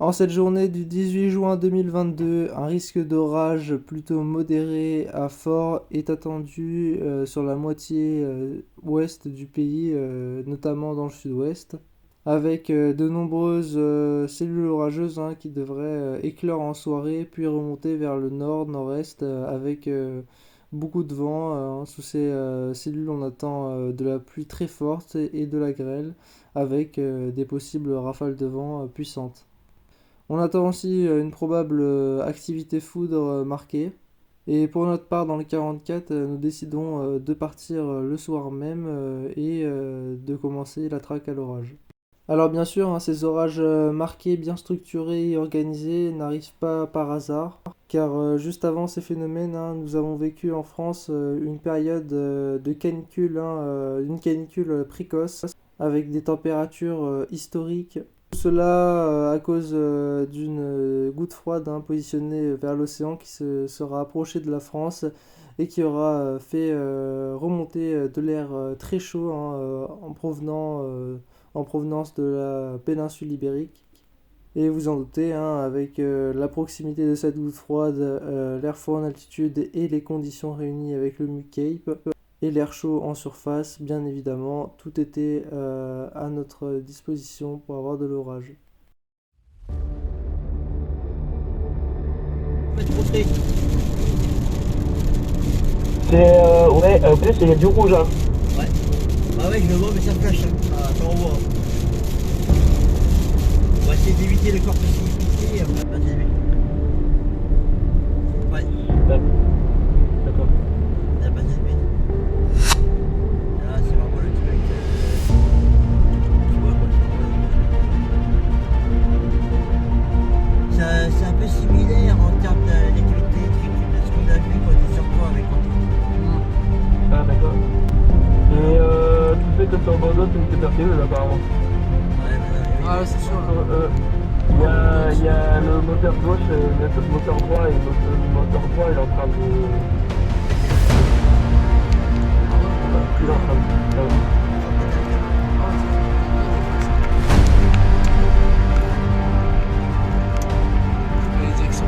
En cette journée du 18 juin 2022, un risque d'orage plutôt modéré à fort est attendu sur la moitié ouest du pays, notamment dans le sud-ouest, avec de nombreuses cellules orageuses qui devraient éclore en soirée, puis remonter vers le nord, nord-est, avec beaucoup de vent. Sous ces cellules, on attend de la pluie très forte et de la grêle, avec des possibles rafales de vent puissantes. On attend aussi une probable activité foudre marquée. Et pour notre part, dans le 44, nous décidons de partir le soir même et de commencer la traque à l'orage. Alors bien sûr, ces orages marqués, bien structurés et organisés n'arrivent pas par hasard, car juste avant ces phénomènes, nous avons vécu en France une période de canicule, une canicule précoce, avec des températures historiques. Tout cela à cause d'une goutte froide positionnée vers l'océan qui sera approchée de la France et qui aura fait remonter de l'air très chaud en provenance de la péninsule ibérique. Et vous en doutez, avec la proximité de cette goutte froide, l'air froid en altitude et les conditions réunies avec le Cape, et l'air chaud en surface, bien évidemment, tout était à notre disposition pour avoir de l'orage. Ouais, en plus il y a du rouge. Ouais. Ah ouais, je le vois, mais ça flash. Ah, ça envoie. On va essayer d'éviter le corps précipité et après pas d'éviter. Ouais. D'accord. La base d'éviter. Là, c'est vraiment le truc. Tu vois quoi, c'est un peu similaire en termes d'électricité de ce qu'on a vu quand on était sur toi avec Antoine. Ah d'accord. Et tout fait que c'est en Bordeaux, c'est une super film apparemment. Ouais, Ah, c'est sûr. Il y a le moteur gauche, le moteur droit et le moteur droit il est en train de... Il est en train de... Les directions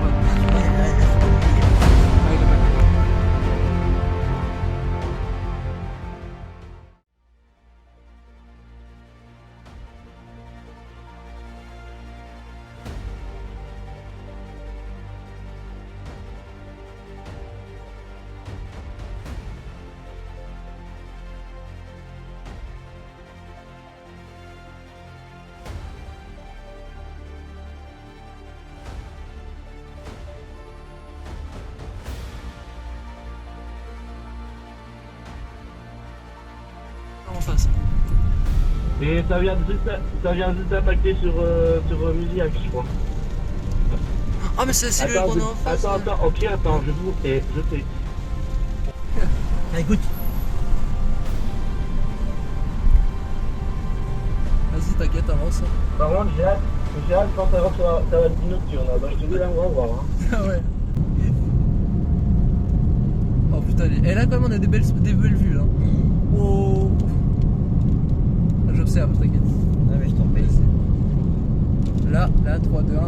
en face. Et ça vient juste d'impacter sur Musiac, je crois. Ah mais c'est le qu'on est en face. Attends, ok, attends, je sais. Ah, écoute. Vas-y, t'inquiète, avance. Par contre, j'ai hâte quand ça va être nocturne. Bah, je te dis là, on va voir. Ah ouais. Oh putain, et là quand même on a des belles vues là. Oh. J'observe, t'inquiète. Ah, mais je t'en prie. Là, 3, 2, 1.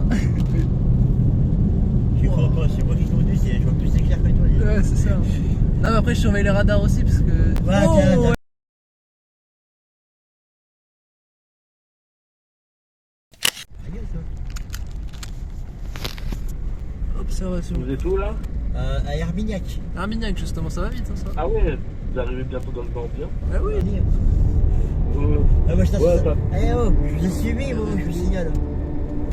Je crois pas, c'est moi qui conduis, je vois plus éclair que toi. Ouais, c'est ça. Ah, mais après je surveille les radars aussi parce que. Voilà, Oh, tiens, ouais. Observation. Vous êtes où là? À Herbignac. Armignac justement, ça va vite ça. Ah ouais, vous arrivez bientôt dans le temps bien. Ah oui. Ah, moi je t'assure. Ouais, ça. Eh oh, je vous ai suivi, moi, je vous signale.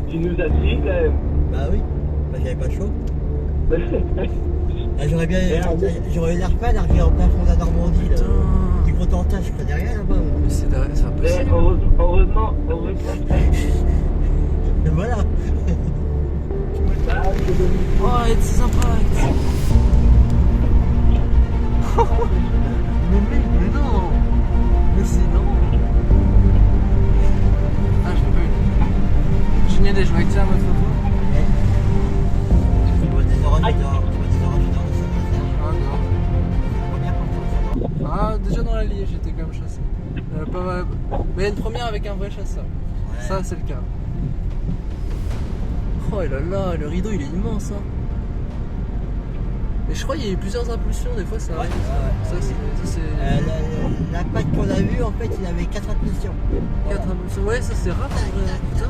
Tu nous as dit quand même. Bah oui, bah j'avais pas de chaud. Ah, j'aurais eu l'air pas largué en plein fond de la Normandie là. Putain. Du Cotentin, je connais rien là-bas. Mais c'est Mais impossible. heureusement. Mais voilà. Oh, et ces impacts. mais non. Mais c'est non. Ah, je peux pas. Génial, je vais activer à votre photo. Tu vois des orages dehors, de ce Ah non. première partie, ça va. Ah, déjà dans l'allier, j'étais quand même chassé. Pas mal. Mais il y a une première avec un vrai chasseur. Ouais. Ça, c'est le cas. Oh là là, le rideau il est immense hein. Mais je crois qu'il y a eu plusieurs impulsions, des fois ça arrive. Ça c'est. La patte qu'on a vue, en fait, il avait 4 impulsions. 4 impulsions, ouais, ça c'est rare en vrai, putain.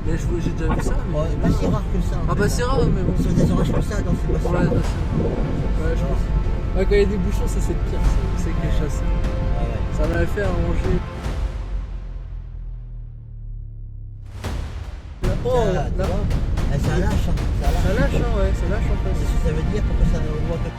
Mais j'ai déjà vu ça. Mais... Ouais, pas si rare que ça. Ah bah c'est rare, mais bon. Sur des orages comme ça, non, c'est pas si Ouais, rare. ouais, je pense. Ouais, quand il y a des bouchons, ça c'est le pire, c'est que les chasses. Ça m'a fait arranger. Oh là, là. Ça lâche, hein. Ça lâche, hein, ouais, ça lâche en fait. C'est ce que ça veut dire pour que ça ne voit pas.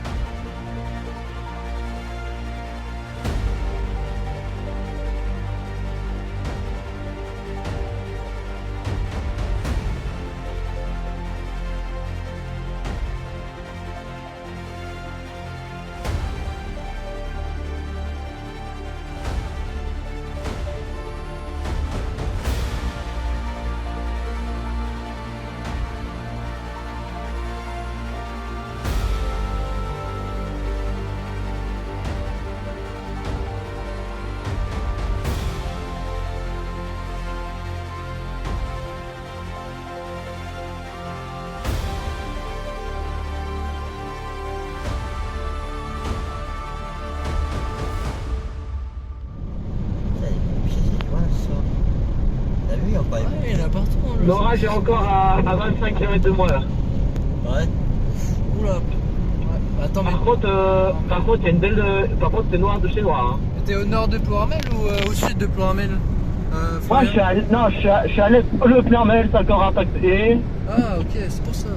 Ouais, il y en a partout. Hein, L'orage est encore à 25 km de moi là. Ouais. Oula. Ouais. Attends, Par contre, il y a une belle. Par contre, c'est noir de chez noir. Hein. T'es au nord de Ploërmel ou au sud de Ploërmel Moi, je suis à l'est. Le Ploërmel, c'est encore impacté. Ah, ok, c'est pour ça.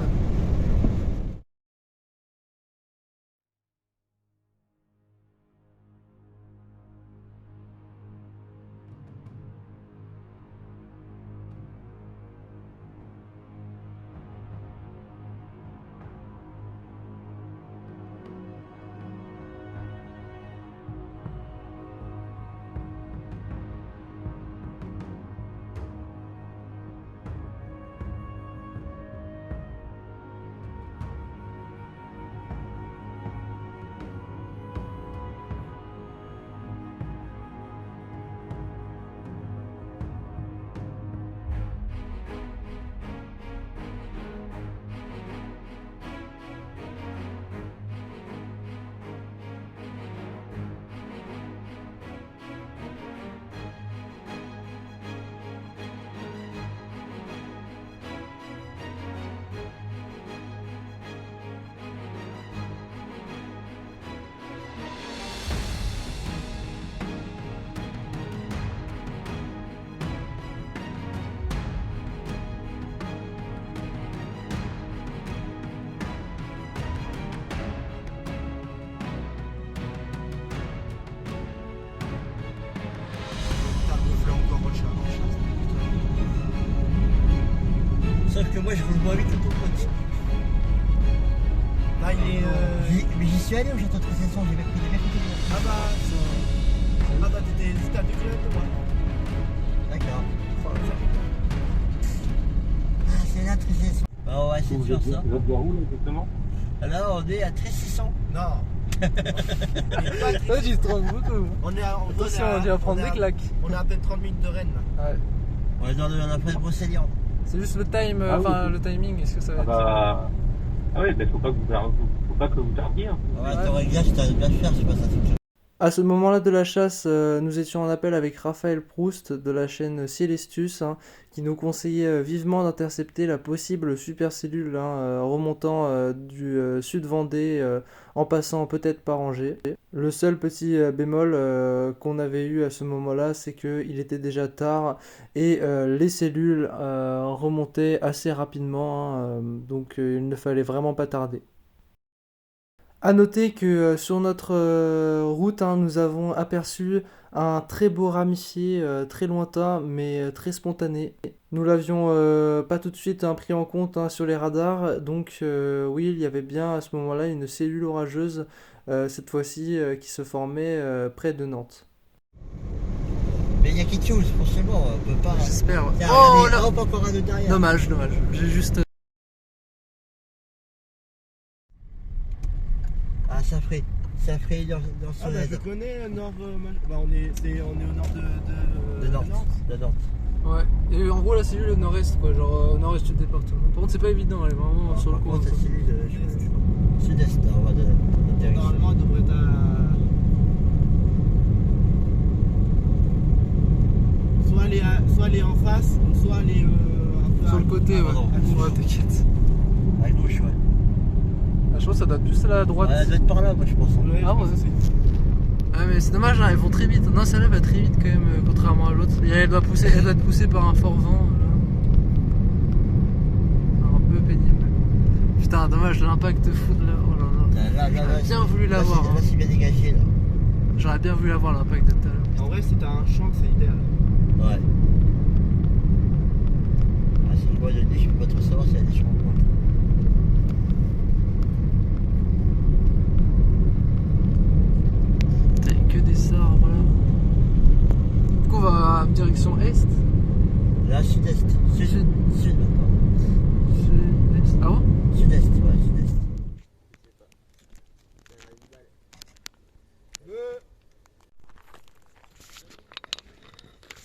Sauf que moi je roule moins vite que ton pote. Là il est. Mais j'y suis allé au château de Tresson, j'ai pris des mercredis. Ah bah t'étais à 2 km de moi. D'accord. Enfin, ça fait Ah c'est là Tresson. Bah on va essayer de faire ça. Vous êtes vers où là exactement? Là on est à Tresson. Non. Là, tu te rends beaucoup. On est à. Attention, on vient prendre des claques. On est à peine 30 minutes de Rennes là. Ouais. On est dans on a près de Brocéliande. C'est juste le time, Ah oui. enfin le timing, est-ce que ça va être. Ah oui, mais faut pas que vous tardiez. Hein. Ouais, ton réglage, t'arrives bien à faire, je sais pas ça. À ce moment-là de la chasse, nous étions en appel avec Raphaël Proust de la chaîne Célestus, hein, qui nous conseillait vivement d'intercepter la possible supercellule remontant du sud Vendée en passant peut-être par Angers. Le seul petit bémol qu'on avait eu à ce moment-là, c'est qu'il était déjà tard et les cellules remontaient assez rapidement, hein, donc il ne fallait vraiment pas tarder. A noter que sur notre route, hein, nous avons aperçu un très beau ramifié, très lointain, mais très spontané. Nous l'avions pas tout de suite pris en compte sur les radars, donc oui, il y avait bien à ce moment-là une cellule orageuse, cette fois-ci, qui se formait près de Nantes. Mais il y a quelque chose, forcément, on peut pas. J'espère. Tiens, Oh regardez, là. hop, encore un de derrière. Dommage, j'ai juste... Ah, ça ferait dans Ah son bah aide. je connais Nord. Bah on est au nord De Nantes. Ouais, et en gros la cellule au nord-est, quoi, genre au nord-est du département. contre, c'est pas évident, elle est vraiment sur le Par coin. contre, cette cellule, sud-est, en voie de direction. Normalement, elle devrait être soit elle est en face, soit elle est un peu Sur le côté, Ah, ouais. non. Ouais, t'inquiète. À gauche, ouais. Ah, je pense que ça doit être plus à la droite. Ouais, elle doit être par là, moi, je pense. Ouais, Ah, ouais, c'est Ah, mais c'est dommage, là, elles vont très vite. Non, celle-là va très vite quand même, contrairement à l'autre. Et elle doit être poussée par un fort vent. Là. Un peu pénible. Putain, dommage, l'impact de foudre là. Oh là là. J'aurais bien voulu l'avoir. Là, c'est bien dégagé, là. J'aurais bien voulu avoir l'impact de tout à l'heure. En vrai, si t'as un champ, c'est idéal. Ouais. Ah, si je vois le nez, je peux pas trop savoir s'il y a des champs ou pas. T'as que des arbres là. Du coup, on va direction est. Là, sud-est. Sud maintenant. Sud-est. Ah ouais? Sud-est, ouais, sud-est.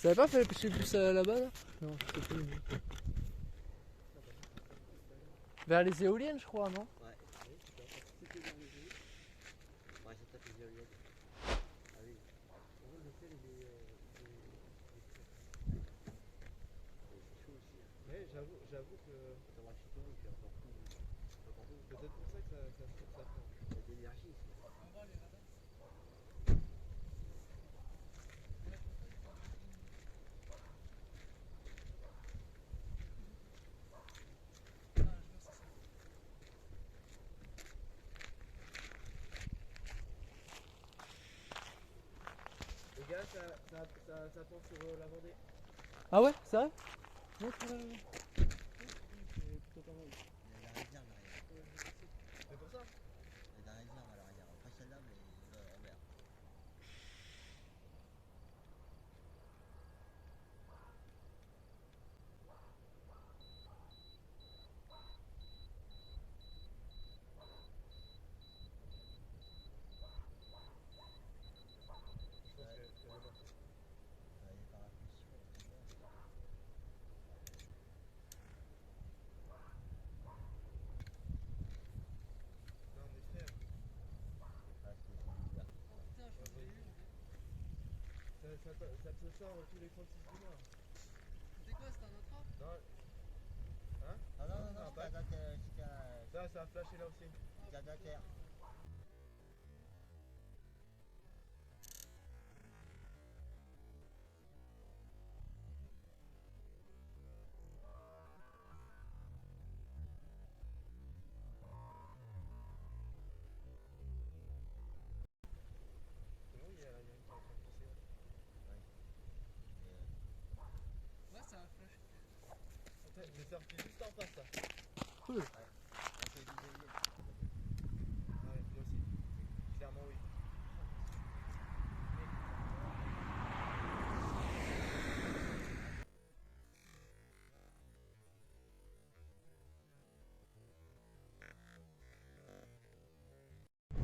Ça avait pas fait pousser plus là-bas là? Non, je sais plus. Vers les éoliennes, je crois, non? Ouais, c'était dans les yeux. Ouais, c'est tapé les éoliennes. Ah oui. On va le faire, il est chaud aussi. Ouais, j'avoue que. Attends, moi, chez toi, il fait encore plus. Peut-être pour ça que ça prend. Il y a de l'énergie ici. Les gars, ça tend sur la Vendée. Ah ouais? C'est vrai? Il y a la rivière derrière. C'est pour ça. Il y a la rivière à l'arrière. Pas celle-là, mais en vert. Elle est par la pression. Non, mais frère, Ah, c'est bizarre. ça te sort tous les 36 du mois. C'était quoi? C'était un attrape? Non. Hein? Ah non, non, non, Ça a flashé là aussi. c'était un terre. C'est bon, il y a une qui est en train de pisser. Ouais, ça a flash. J'ai sorti juste en face ça. Cool. Ouais, moi aussi. Clairement, oui.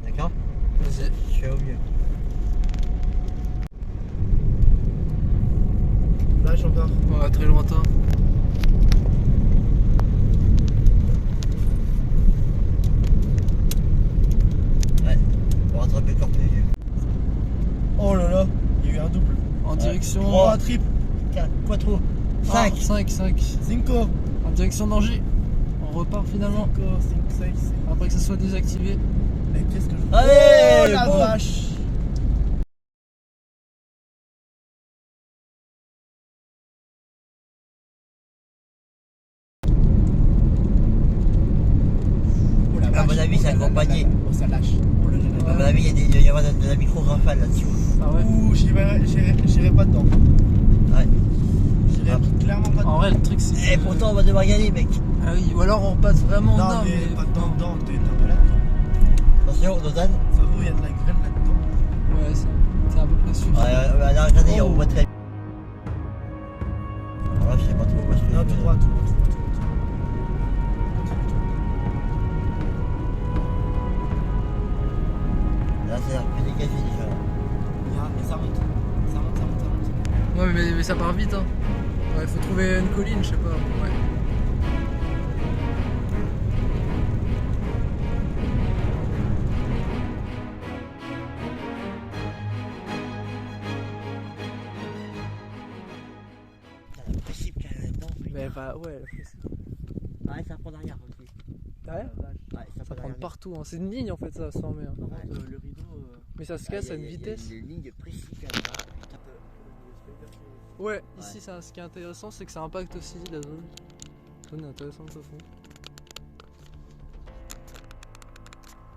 D'accord? Vas-y. Je fais au mieux. Lâche encore. Ouais, très lointain. Ouais, pour rattraper encore plus vieux. Oh là là, il y a eu un double. En direction. 3 triple. 4, quattro, 5. 5. 5. En direction d'Angers. On repart finalement. 5, 6. Après que ça soit désactivé. Mais qu'est-ce que je. Allez, Oh la bon. vache. Oh la À vache. mon avis, c'est Oh là là accompagné. là là. Oh, ça lâche. Oh là là là À mon là. avis, il doit y avoir de la micro-rafale là-dessus. Ah ouais. Ouh, j'irai pas dedans. Ouais. J'irai clairement pas dedans. En vrai, le truc c'est. Et pourtant, on va devoir y aller, mec. Ah oui, ou alors on passe vraiment Non, dedans. mais pas non. dedans, t'es malade. Attention, Dozan. Ça vaut, il y a de la graine là-dedans. Ouais, c'est à peu près sûr. Ouais, alors regardez, Oh. on voit très bien. Alors là, je sais pas trop où est-ce que Non, je tout vais. droit, tout droit, tout droit, tout droit. Là, ça a l'air plus dégagé déjà. Et ça monte. Ça monte, ça monte, ça monte. Ouais, mais ça part vite, hein. Ouais, faut trouver une colline, je sais pas. Ouais. Bah ouais, Ouais, ça prend derrière aussi. derrière, Ouais, ça ça prend prend derrière. partout, hein. C'est une ligne en fait, ça va se former, hein. Par contre, le rideau. Mais ça se Ah, casse à y une a vitesse. une ligne précise quand même. Putain. Ouais, ici ce qui est intéressant, c'est que ça impacte aussi la zone. La zone est intéressante de toute façon.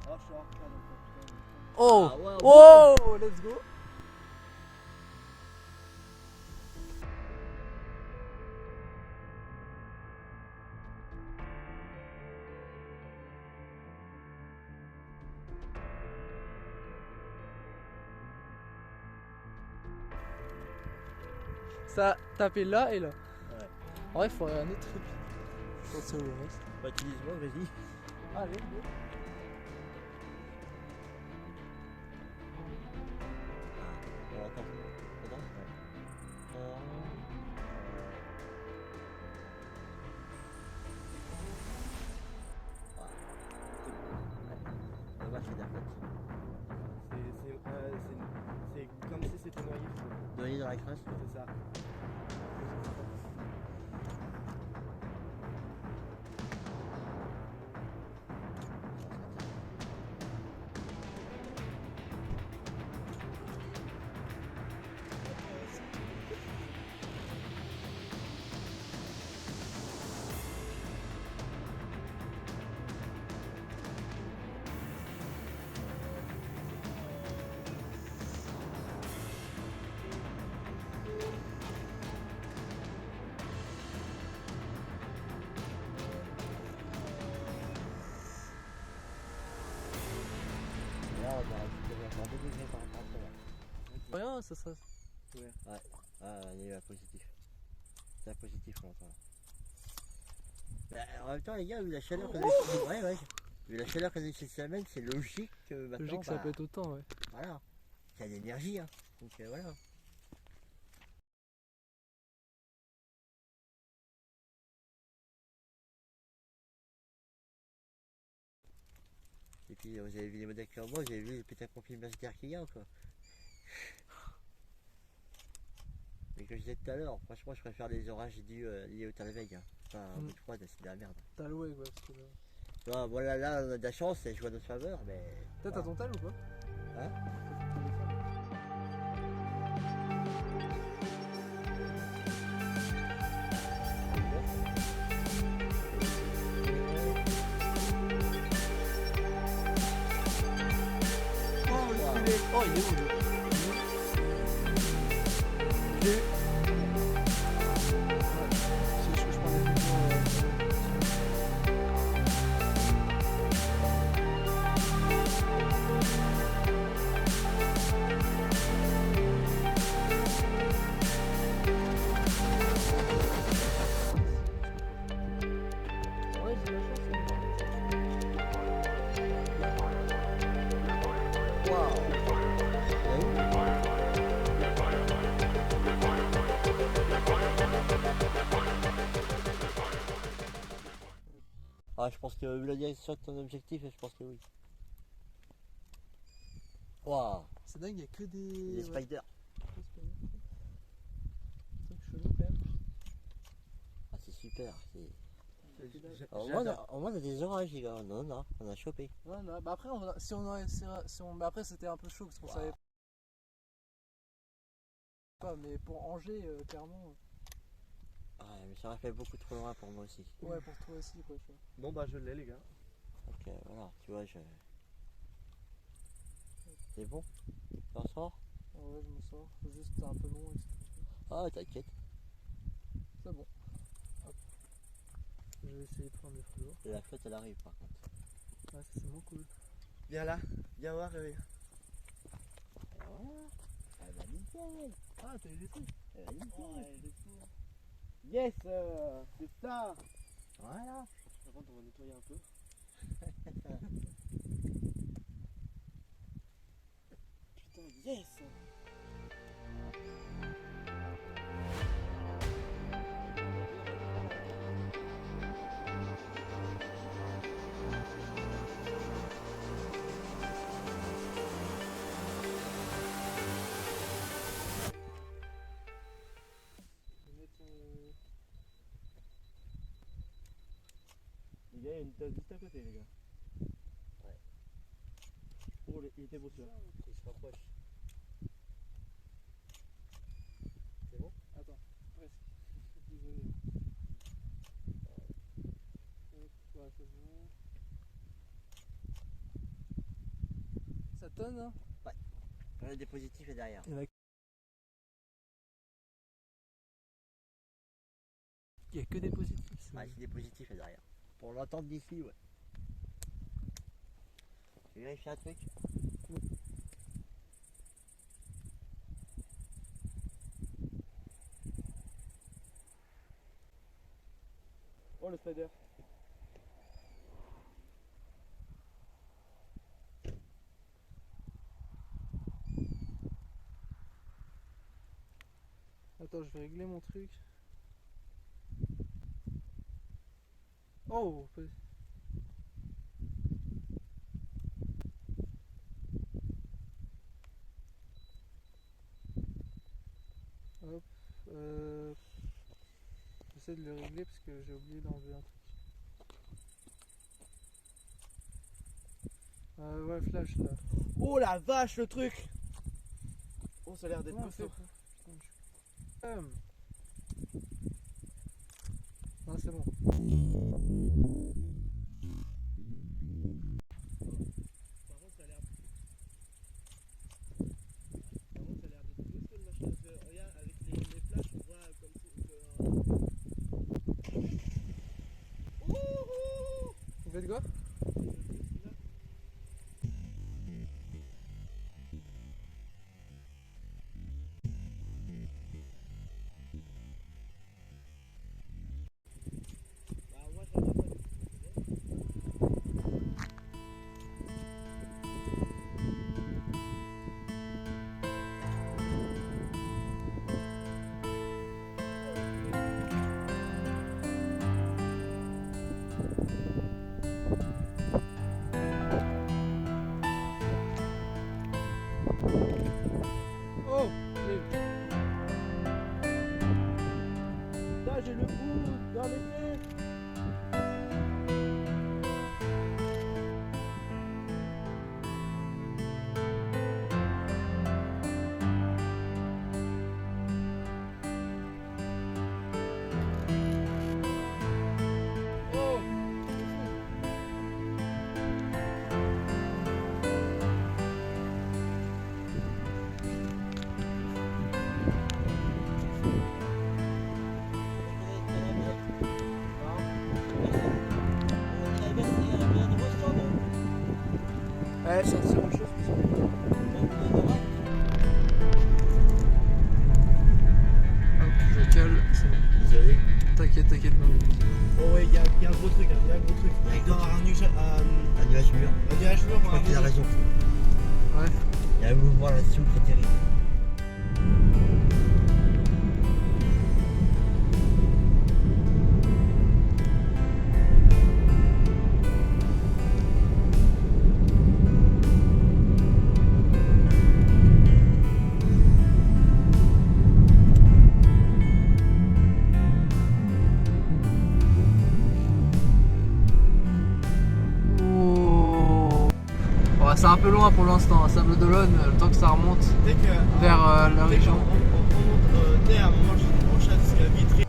Ah, je suis en retard donc, putain. Oh! Ah ouais, Oh! Let's go! Ça a tapé là et là. Ouais. En vrai, il faudrait un autre truc. Je pense que c'est au reste. Bah, utilise-moi, vas-y. Allez, go. Ah, attends. Attends. Ouais. On va chez Darknet. C'est comme si c'était noyé. Noyé dans la crasse. C'est ça. Là, on a récupéré encore 2 degrés par rapport à ça. Rien, ça serait. Ah, il y a eu un positif. C'est un positif, on entend. Bah, en même temps, les gars, vu la chaleur qu'on a eu, ouais. Vu la chaleur qu'on a eu cette semaine, c'est logique que maintenant. Logique que ça pète autant, ouais. Voilà. Il y a de l'énergie, hein. Donc voilà. Et puis vous avez vu les modèles comme moi, vous avez vu les pétins complémentaires qu'il y a quoi. Mais comme je disais tout à l'heure, franchement je préfère les orages liés au Talveg. Hein. Enfin, en bout de froide, c'est de la merde. T'as loué, quoi. Parce que... Bon, voilà, là on a de la chance, et je joue à notre faveur, mais. Peut-être à ton tal ou pas? Hein? Oh, il est où, le... Il est... Ouais, je prends des photos, Ouais, j'ai la chance, Ah, je pense que vu la direction de ton objectif, je pense que oui. Waouh, c'est dingue, il n'y a que des... les spiders. Truc chelou quand même. Ah, c'est super. Au J'adore. moins, on a des orages, les gars. On a chopé. Ouais, non, bah après, si on aurait, si on, bah après c'était un peu chaud parce qu'on Wow. savait pas, mais pour Angers, clairement, Ouais, mais ça aurait fait beaucoup trop loin pour moi aussi. ouais, pour toi aussi, quoi, tu vois. Bon, bah, je l'ai, les gars. Ok, voilà, tu vois, c'est bon? T'en sors? Ouais, je m'en sors, faut juste que c'est un peu long, etc. Ah, t'inquiète. C'est bon. Hop. Je vais essayer de prendre des photos. La flotte, elle arrive par contre. Ouais, ça c'est moins cool. Viens là, viens voir. Voilà. Ah bah nickel. Ah, t'as eu des trucs? Ah bah nickel. Yes, c'est ça. Voilà. Par contre, on va nettoyer un peu. Putain, yes. Je vais mettre Il y a une tasse juste à côté, les gars. Ouais. Oh, il était beau celui-là. Il se rapproche. C'est bon? Attends, presque. Désolé. Hop, voilà, c'est bon. Ça tonne, hein? Ouais, des positifs et derrière. Il y a que des positifs. Ouais, c'est des positifs et derrière. Pour l'entendre d'ici, ouais. Tu veux vérifier un truc? Oh, le spider. Attends, je vais régler mon truc. Oh! Hop. J'essaie de le régler parce que j'ai oublié d'enlever un truc. Ouais, flash là. Oh la vache, le truc. Oh, ça a l'air d'être Comment on costaud. fait? Putain, non, c'est bon. Par contre, ça a l'air. Par contre, ça a l'air d'être costaud le machin. Parce que regarde, avec les flashs, on voit comme si. Vous faites quoi? Bah, moi, j'en ai pas du tout. Oh! J'ai vu. Là, j'ai le bout dans les pieds. Oh! Ouais, sortir autre chose. Hop, je cale. C'est bon. Désolé. T'inquiète, t'inquiète. Non, Oh, ouais, il y a un gros truc, il y a un gros truc. Il doit y avoir un nuage Un nuage mûr. mûr. Je crois qu'il a raison. Ouais. Il y a un mouvement là-dessus très terrible. Oh. Ouais, c'est un peu loin pour l'instant, Sable d'Olonne, le temps que ça remonte Dès que. vers la dès qu'on région. on monte, dès à un moment, on chasse jusqu'à Vitry.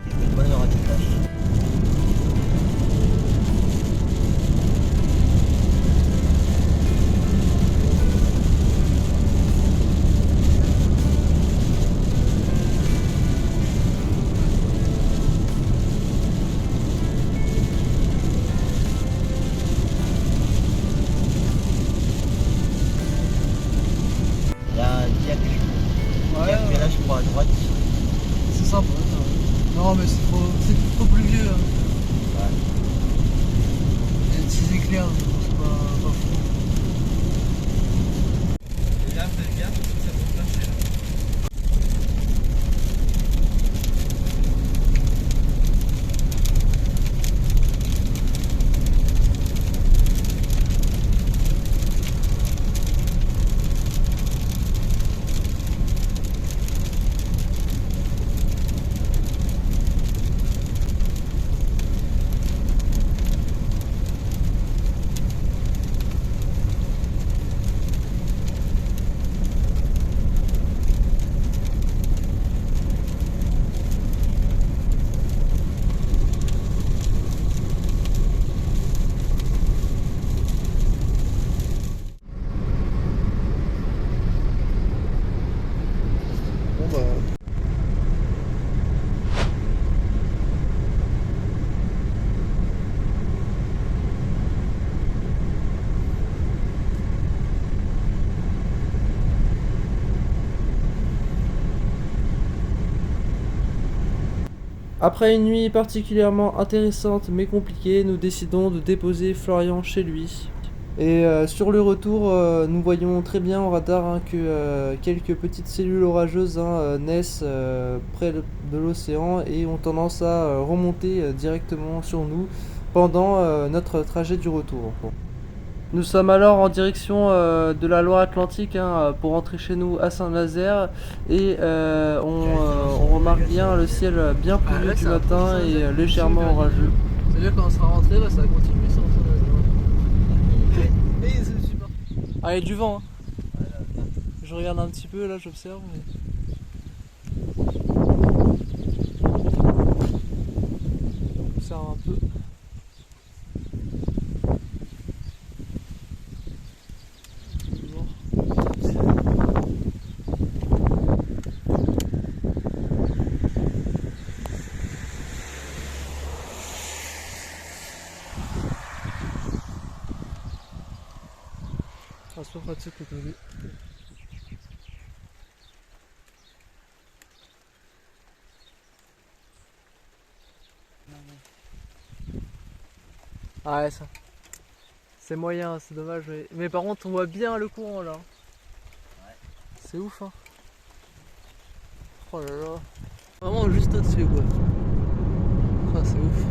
C'est une bonne heure à des flashs. Il y a quelque chose. Après une nuit particulièrement intéressante mais compliquée, nous décidons de déposer Florian chez lui. Et sur le retour, nous voyons très bien au radar hein, que quelques petites cellules orageuses naissent près de l'océan et ont tendance à remonter directement sur nous pendant notre trajet du retour. Nous sommes alors en direction de la Loire-Atlantique hein, pour rentrer chez nous à Saint-Nazaire et on remarque bien le ciel bien pluvieux du matin et légèrement orageux. C'est-à-dire quand on sera rentré, ça va continuer sans Ah, il y a du vent. Hein. Je regarde un petit peu là, j'observe. Mais... J'observe un peu. Ah ouais, ça. C'est moyen, c'est dommage. Mais par contre, on voit bien le courant là. Ouais. C'est ouf, hein. Oh là là. Vraiment juste au-dessus, quoi. Ah, c'est ouf.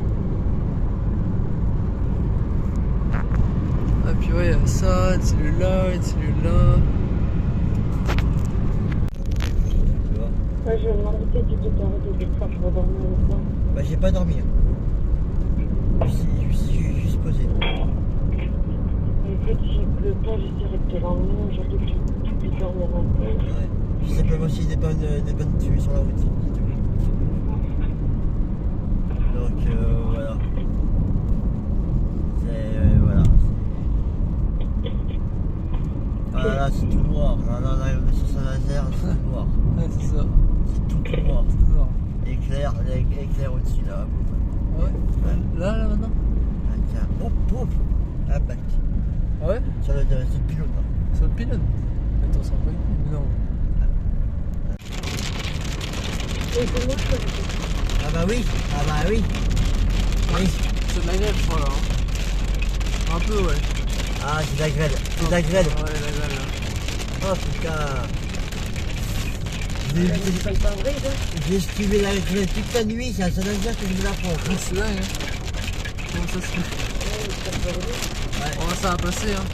Ah, puis ouais, il y a ça, une cellule là, une cellule là. Ouais, je vais demander si tu peux t'arrêter de faire, je vais dormir ou pas. Bah j'ai pas dormi. Je suis juste posé. Écoute, si le temps, j'essaierai de te l'emmener, aujourd'hui que tu puisses dormir un peu. Ouais. Puis ça peut aussi des bonnes tues sur la route. Donc voilà. C'est voilà. Ah là c'est tout noir. Là on est sur Saint-Nazaire, c'est tout noir. Ouais, c'est ça. C'est tout noir. C'est noir. Éclair au-dessus là. Ah ouais. Là maintenant. Ah, tiens, hop. Ah bah. Ah ouais. Sur le pilote là. Sur le pilote. Attends, c'est pas une. Non. Et c'est moi, je peux. Ah bah oui. Oui. C'est de la grêle, je crois là. Hein. Un peu, ouais. Ah c'est de la grêle. C'est de la grêle. Ouais, la grêle là. Oh putain. C'est pas vrai, ça. J'ai esquivé la grêle toute la nuit, c'est à Saint-Nazaire que je me la prends. Ah, c'est dingue, hein. Comment ça se fait? Ouais. Oh, ça va passer, hein.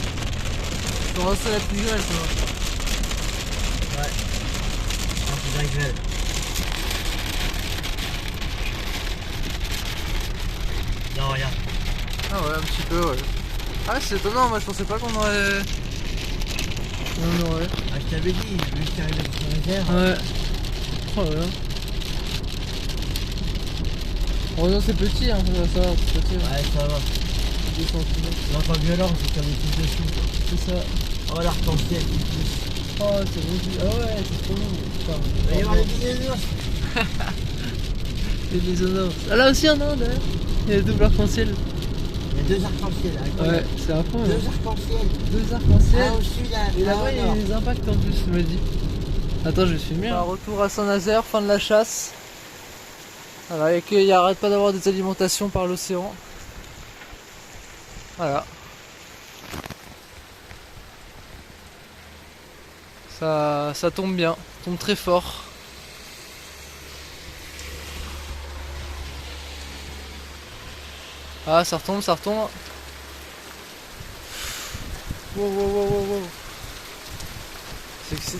Je pense que c'est la plus grêle, quoi. Ouais. Oh, c'est de la grêle. Non, regarde. Ah ouais, un petit peu, ouais. Ah, c'est étonnant, moi je pensais pas qu'on aurait. On aurait. Ah, je t'avais dit, je suis arrivé sur Saint-Nazaire. Ouais. Oh là là. Heureusement c'est petit, hein, ça va, c'est petit. Ouais, ça va. 2 cm. L'enfant violent, c'est comme des trucs dessous. C'est ça. Oh, l'arc-en-ciel qui pousse. Oh, c'est beau. Ah ouais, c'est trop beau. Putain. Il va y avoir les bisounours. Les bisounours. Ah là aussi, il y en a un d'ailleurs. Il y a double arc-en-ciel. Il y a 2 arcs-en-ciel. Ouais, c'est un point. 2 arcs-en-ciel. 2 arc-en-ciel. Ah, au sud, là. Et là-bas, il y a non. des impacts en plus, je me dis. Attends, je vais filmer. Retour à Saint-Nazaire, fin de la chasse. Voilà, et qu'il arrête pas d'avoir des alimentations par l'océan. Voilà. Ça tombe bien, tombe très fort. Ah, ça retombe, ça retombe. Wow. C'est que c'est...